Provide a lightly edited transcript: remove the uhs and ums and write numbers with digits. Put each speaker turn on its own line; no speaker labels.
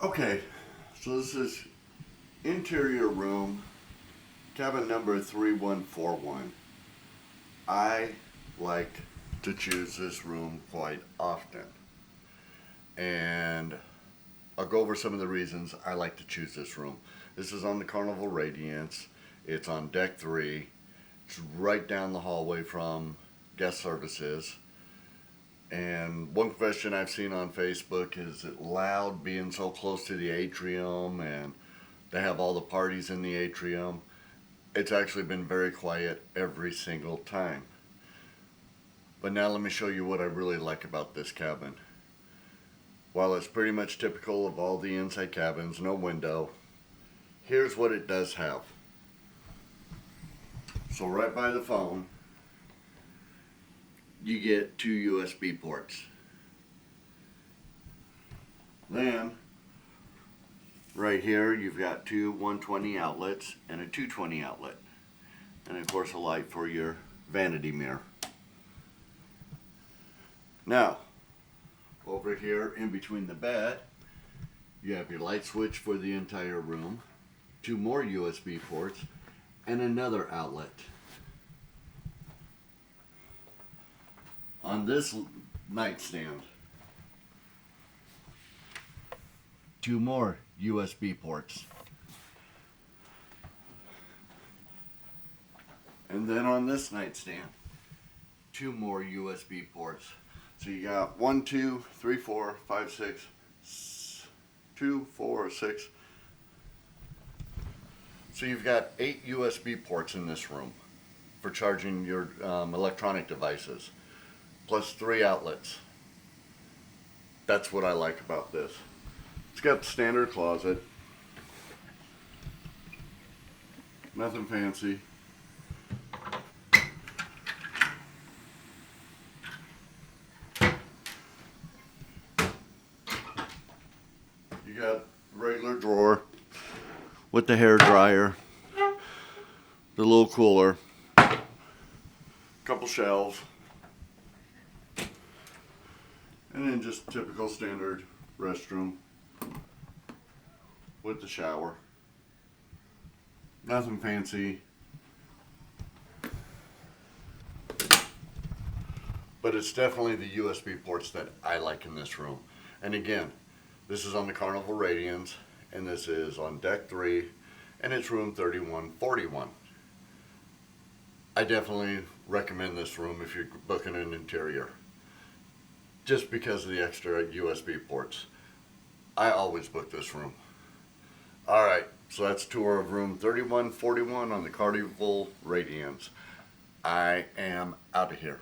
Okay, so this is interior room, cabin number 3141. I like to choose this room quite often, and I'll go over some of the reasons I like to choose this room. This is on the Carnival Radiance. It's on deck 3. It's right down the hallway from guest services. And one question I've seen on Facebook is it loud being so close to the atrium, and they have all the parties in the atrium. It's actually been very quiet every single time. But now let me show you what I really like about this cabin. While it's pretty much typical of all the inside cabins, no window, here's what it does have. So right by the phone, you get 2 USB ports. Then, right here, you've got 2 120 outlets and a 220 outlet. And of course a light for your vanity mirror. Now, over here in between the bed, you have your light switch for the entire room, 2 more USB ports, and another outlet. On this nightstand, 2 more USB ports. And then on this nightstand, 2 more USB ports. So you got 1, 2, 3, 4, 5, 6, 2, 4, 6. So you've got 8 USB ports in this room for charging your electronic devices, plus 3 outlets. That's what I like about this. It's got the standard closet. Nothing fancy. You got a regular drawer with the hair dryer, the little cooler, couple shelves, and then just typical standard restroom with the shower. Nothing fancy, but it's definitely the USB ports that I like in this room. And again, this is on the Carnival Radiance, and this is on deck 3, and it's room 3141. I definitely recommend this room if you're booking an interior, just because of the extra USB ports. I always book this room. Alright, so that's a tour of room 3141 on the Carnival Radiance. I am out of here.